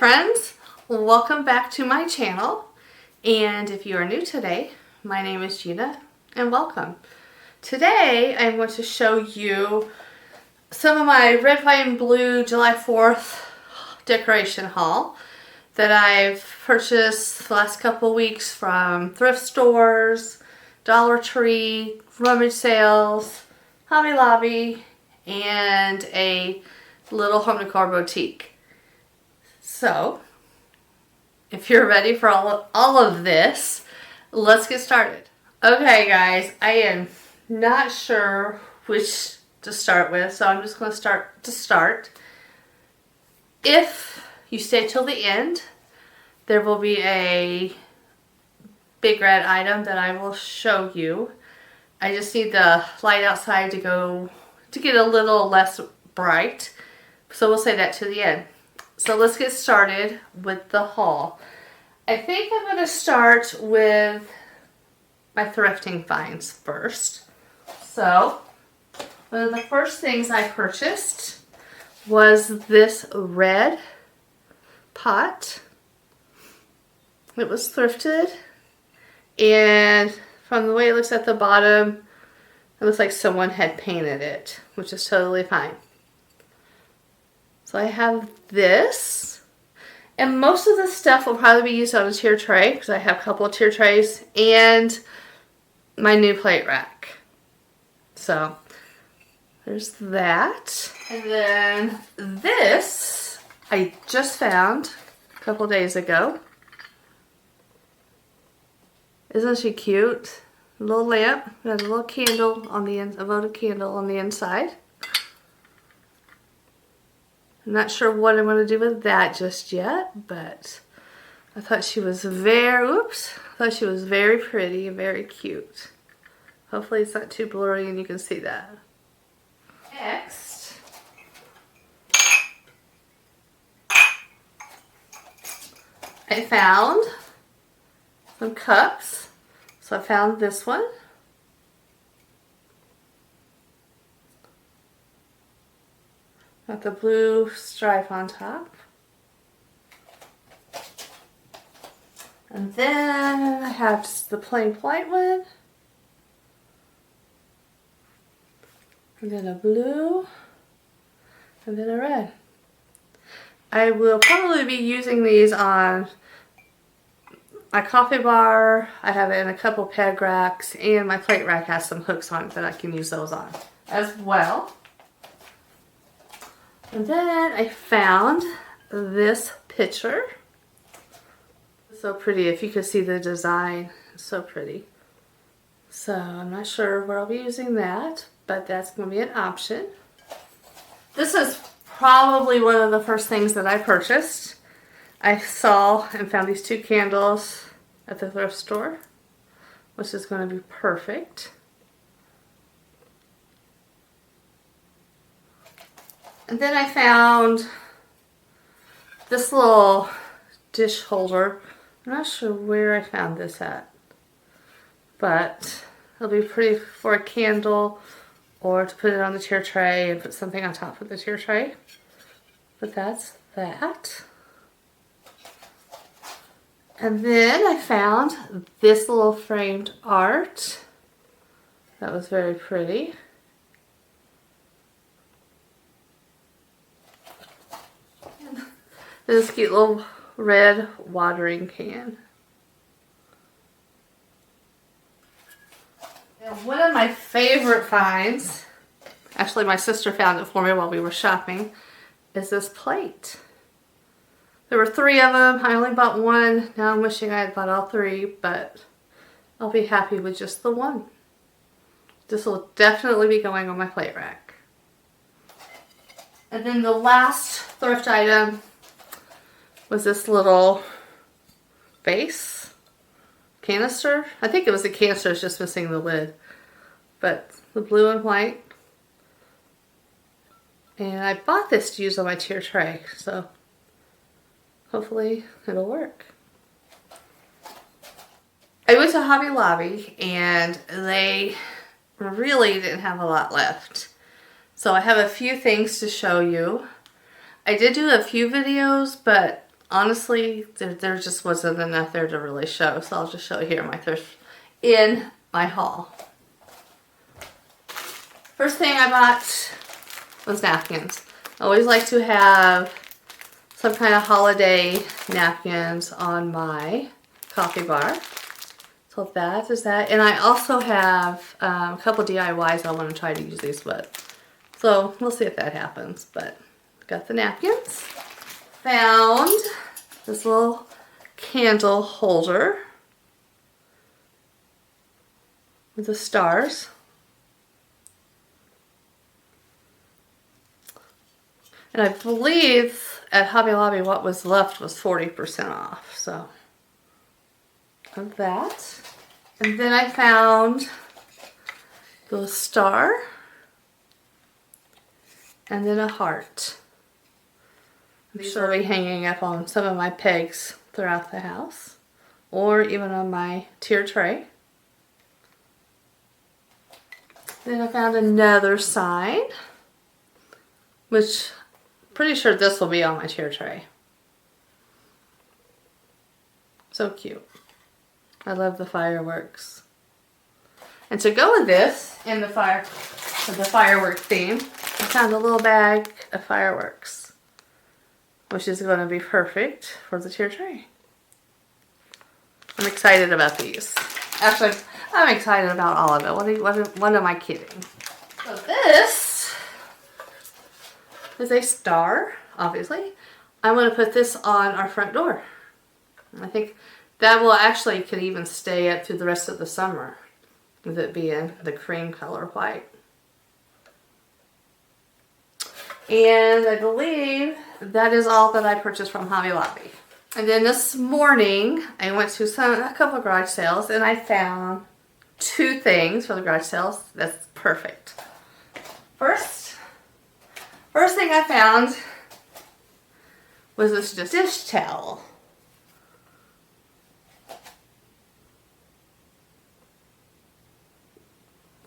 friends, welcome back to my channel, and if you are new today, my name is Gina and welcome. Today I'm going to show you some of my red, white, and blue July 4th decoration haul that I've purchased the last couple weeks from thrift stores, Dollar Tree, rummage sales, Hobby Lobby, and a little home decor boutique. So, if you're ready for all of this, let's get started. Okay guys, I am not sure which to start with, so I'm just going to start. If you stay till the end, there will be a big red item that I will show you. I just need the light outside to get a little less bright, so we'll say that to the end. So let's get started with the haul. I think I'm going to start with my thrifting finds first. So one of the first things I purchased was this red pot. It was thrifted, and from the way it looks at the bottom, it looks like someone had painted it, which is totally fine. So I have this, and most of the stuff will probably be used on a tier tray because I have a couple of tier trays and my new plate rack. So there's that. And then this I just found a couple days ago. Isn't she cute? A little lamp, got a little candle on the end, a votive candle on the inside. I'm not sure what I'm going to do with that just yet, but I thought she was very pretty and very cute. Hopefully it's not too blurry and you can see that. Next, I found some cups. So I found this one. Got the blue stripe on top. And then I have just the plain white one. And then a blue. And then a red. I will probably be using these on my coffee bar. I have it in a couple peg racks, and my plate rack has some hooks on it that I can use those on as well. And then I found this picture. It's so pretty. If you could see the design, it's so pretty. So I'm not sure where I'll be using that, but that's going to be an option. This is probably one of the first things that I purchased. I saw and found these two candles at the thrift store, which is going to be perfect. And then I found this little dish holder. I'm not sure where I found this at, but it'll be pretty for a candle or to put it on the tier tray and put something on top of the tier tray. But that's that. And then I found this little framed art. That was very pretty. This cute little red watering can. And one of my favorite finds, actually my sister found it for me while we were shopping, is this plate. There were 3 of them. I only bought one. Now I'm wishing I had bought all 3, but I'll be happy with just the one. This will definitely be going on my plate rack. And then the last thrift item was this little vase canister. I think it was a canister, it's just missing the lid. But the blue and white. And I bought this to use on my tier tray, so hopefully it'll work. I went to Hobby Lobby and they really didn't have a lot left. So I have a few things to show you. I did do a few videos, but honestly, there just wasn't enough there to really show. So I'll just show you here my thrift in my haul. First thing I bought was napkins. I always like to have some kind of holiday napkins on my coffee bar. So that is that. And I also have a couple DIYs I want to try to use these with. So we'll see if that happens. But got the napkins. Found this little candle holder with the stars. And I believe at Hobby Lobby what was left was 40% off. So of that. And then I found the star and then a heart. These will be hanging up on some of my pegs throughout the house or even on my tier tray. Then I found another sign, which pretty sure this will be on my tier tray. So cute. I love the fireworks. And to go with this in the firework theme, I found a little bag of fireworks, which is going to be perfect for the tier tray. I'm excited about these. Actually, I'm excited about all of it. What am I kidding? So this is a star, obviously. I'm going to put this on our front door. I think that will actually could even stay up through the rest of the summer with it being the cream color white. And I believe that is all that I purchased from Hobby Lobby. And then this morning I went to a couple of garage sales and I found 2 things for the garage sales that's perfect. First thing I found was this dish towel.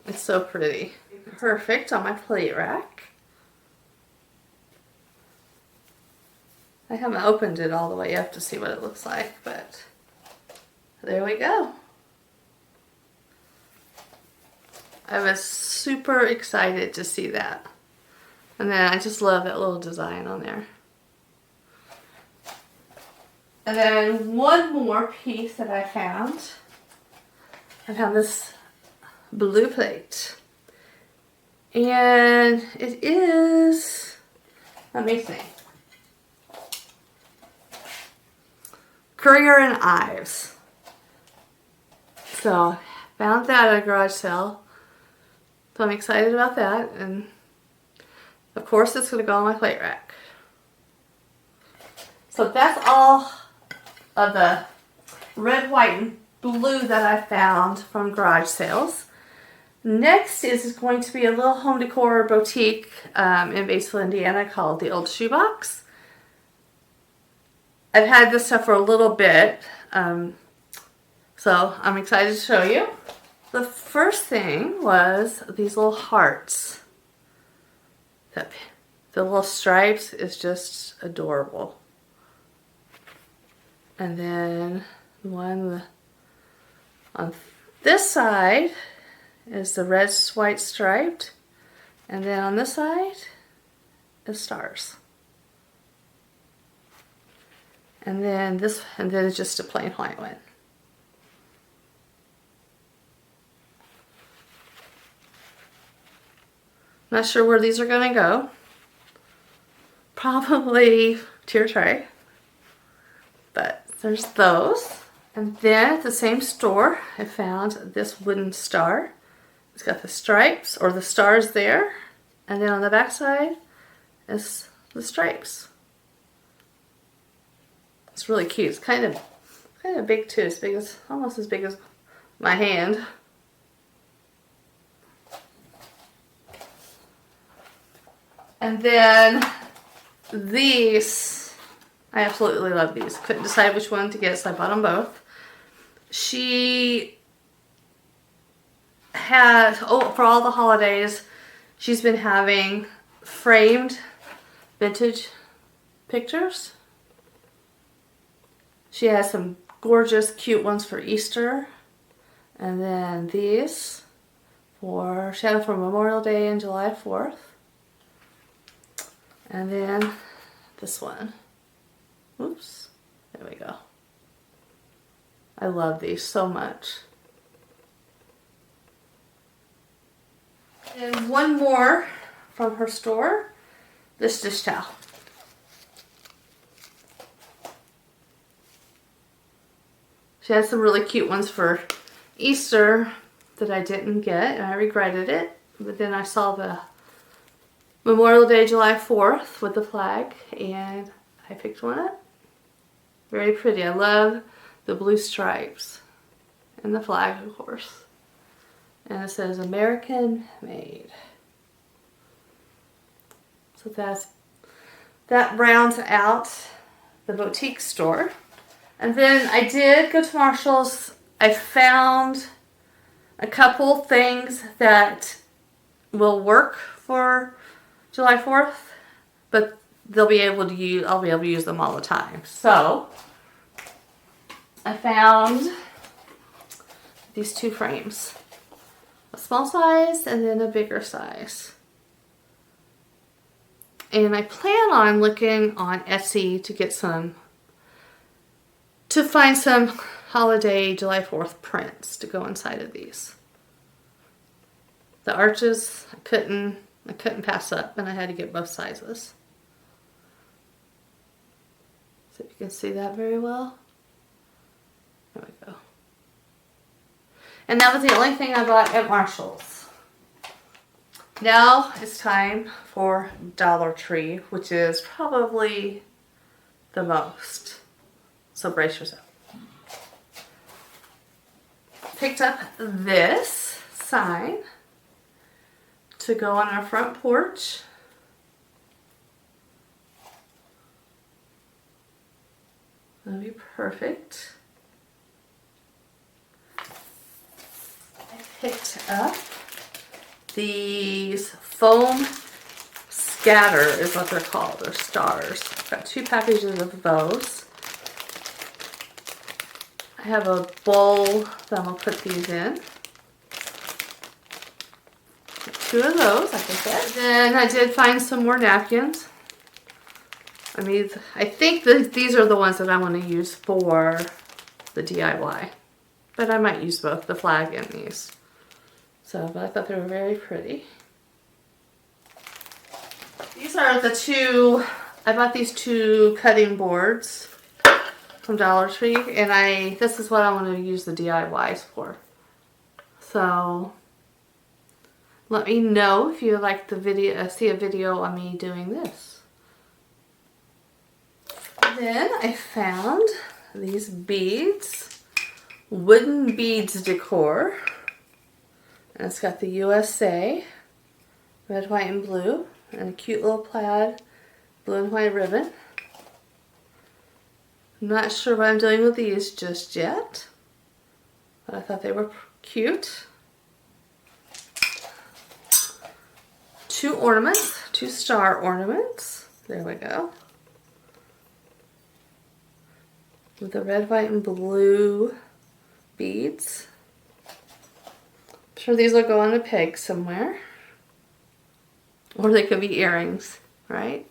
It's so pretty. Perfect on my plate rack. I haven't opened it all the way up to see what it looks like, but there we go. I was super excited to see that. And then I just love that little design on there. And then one more piece that I found this blue plate. And it is, let me see, Currier and Ives. So found that at a garage sale. So I'm excited about that. And of course it's going to go on my plate rack. So that's all of the red, white, and blue that I found from garage sales. Next is going to be a little home decor boutique in Batesville, Indiana called The Old Shoebox. I've had this stuff for a little bit, so I'm excited to show you. The first thing was these little hearts. The little stripes is just adorable. And then one on this side is the red, white striped, and then on this side is stars. And then it's just a plain white one. Not sure where these are going to go. Probably tier tray. But there's those. And then at the same store, I found this wooden star. It's got the stripes or the stars there. And then on the back side is the stripes. It's really cute. It's kind of big too. It's almost as big as my hand. And then these, I absolutely love these. Couldn't decide which one to get, so I bought them both. She had, for all the holidays, she's been having framed vintage pictures. She has some gorgeous, cute ones for Easter. And then these she had them for Memorial Day and July 4th. And then this one. Oops. There we go. I love these so much. And one more from her store. This dish towel. She had some really cute ones for Easter that I didn't get, and I regretted it. But then I saw the Memorial Day, July 4th with the flag, and I picked one up. Very pretty. I love the blue stripes and the flag, of course. And it says American made. So that rounds out the boutique store. And then I did go to Marshall's. I found a couple things that will work for July 4th, but I'll be able to use them all the time. So I found these two frames. A small size and then a bigger size. And I plan on looking on Etsy to find some holiday July 4th prints to go inside of these. The arches I couldn't pass up, and I had to get both sizes. So if you can see that very well. There we go. And that was the only thing I bought at Marshall's. Now it's time for Dollar Tree, which is probably the most. So brace yourself. Picked up this sign to go on our front porch. That'll be perfect. I picked up these foam scatter is what they're called. They're stars. I've got 2 packages of those. I have a bowl that I'm going to put these in. 2 of those, like I said. Then I did find some more napkins. I think these are the ones that I want to use for the DIY. But I might use both the flag and these. But I thought they were very pretty. These are the 2, I bought these 2 cutting boards from Dollar Tree, and this is what I want to use the DIYs for. So let me know if you like the video, see a video on me doing this. Then I found these beads, wooden beads decor, and it's got the USA, red, white, and blue, and a cute little plaid blue and white ribbon. I'm not sure what I'm doing with these just yet, but I thought they were cute. 2 ornaments, 2 star ornaments. There we go. With the red, white, and blue beads. I'm sure these will go on a peg somewhere. Or they could be earrings, right?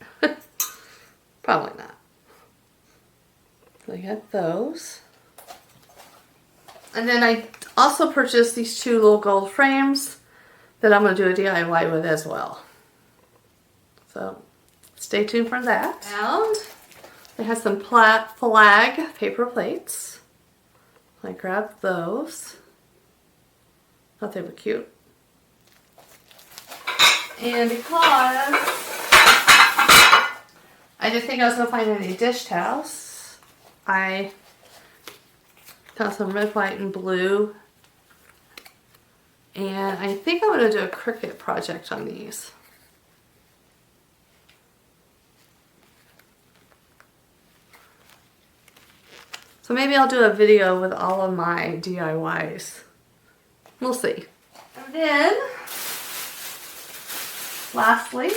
Probably not. So I got those. And then I also purchased these 2 little gold frames that I'm going to do a DIY with as well. So stay tuned for that. And it has some flag paper plates. I grabbed those. Thought they were cute. And because I didn't think I was going to find any dish towels, I found some red, white, and blue. And I think I'm going to do a Cricut project on these. So maybe I'll do a video with all of my DIYs. We'll see. And then, lastly,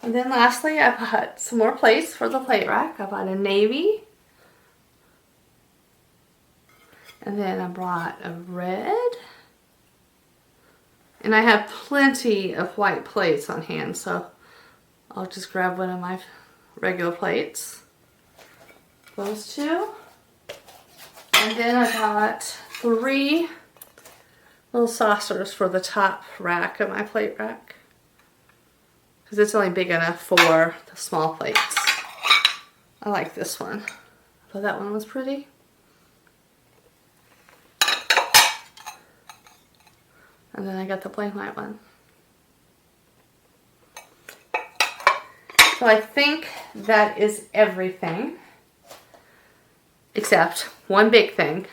And then lastly, I bought some more plates for the plate rack. I bought a navy. And then I brought a red. And I have plenty of white plates on hand, so I'll just grab one of my regular plates. Those two. And then I got 3 little saucers for the top rack of my plate rack. Because it's only big enough for the small plates. I like this one. I thought that one was pretty. And then I got the plain white one. So I think that is everything. Except one big thing.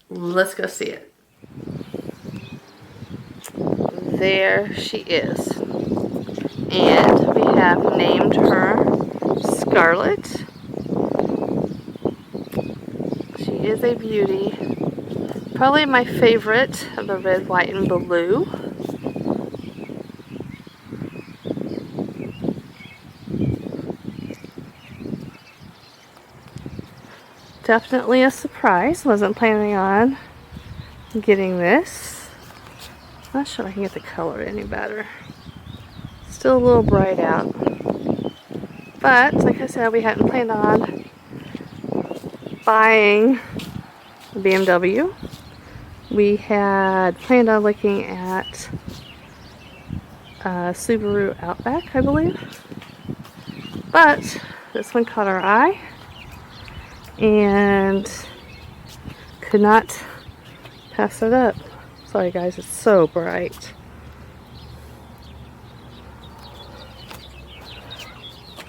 Let's go see it. There she is. And we have named her Scarlet. She is a beauty. Probably my favorite of the red, white, and blue. Definitely a surprise. Wasn't planning on getting this. Not sure I can get the color any better. Still a little bright out. But, like I said, we hadn't planned on buying a BMW. We had planned on looking at Subaru Outback, I believe. But this one caught our eye and could not pass it up. Sorry guys, it's so bright.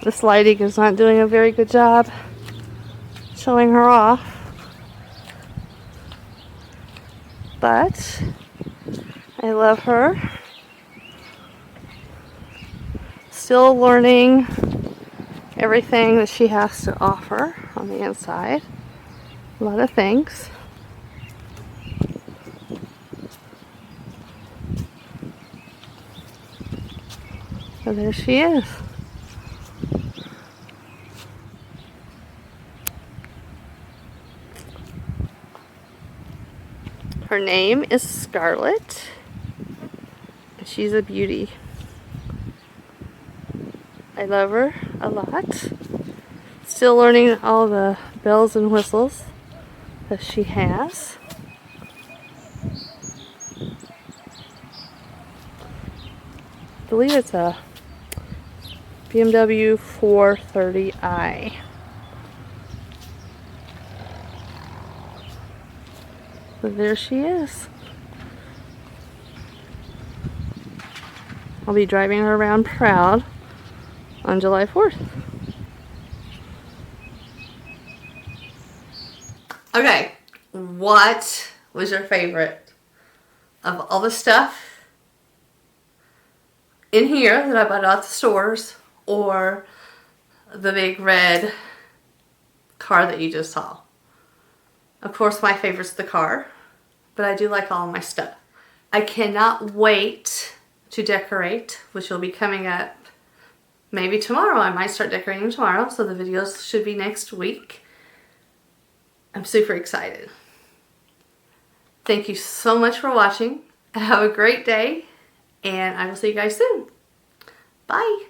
This lighting is not doing a very good job showing her off. But I love her. Still learning everything that she has to offer on the inside. A lot of things. So there she is. Her name is Scarlet. She's a beauty. I love her a lot. Still learning all the bells and whistles that she has. I believe it's a BMW 430i. So there she is. I'll be driving her around proud on July 4th. Okay, what was your favorite of all the stuff in here that I bought at the stores, or the big red car that you just saw? Of course, my favorite's the car, but I do like all of my stuff. I cannot wait to decorate, which will be coming up maybe tomorrow. I might start decorating tomorrow, so the videos should be next week. I'm super excited. Thank you so much for watching. Have a great day, and I will see you guys soon. Bye.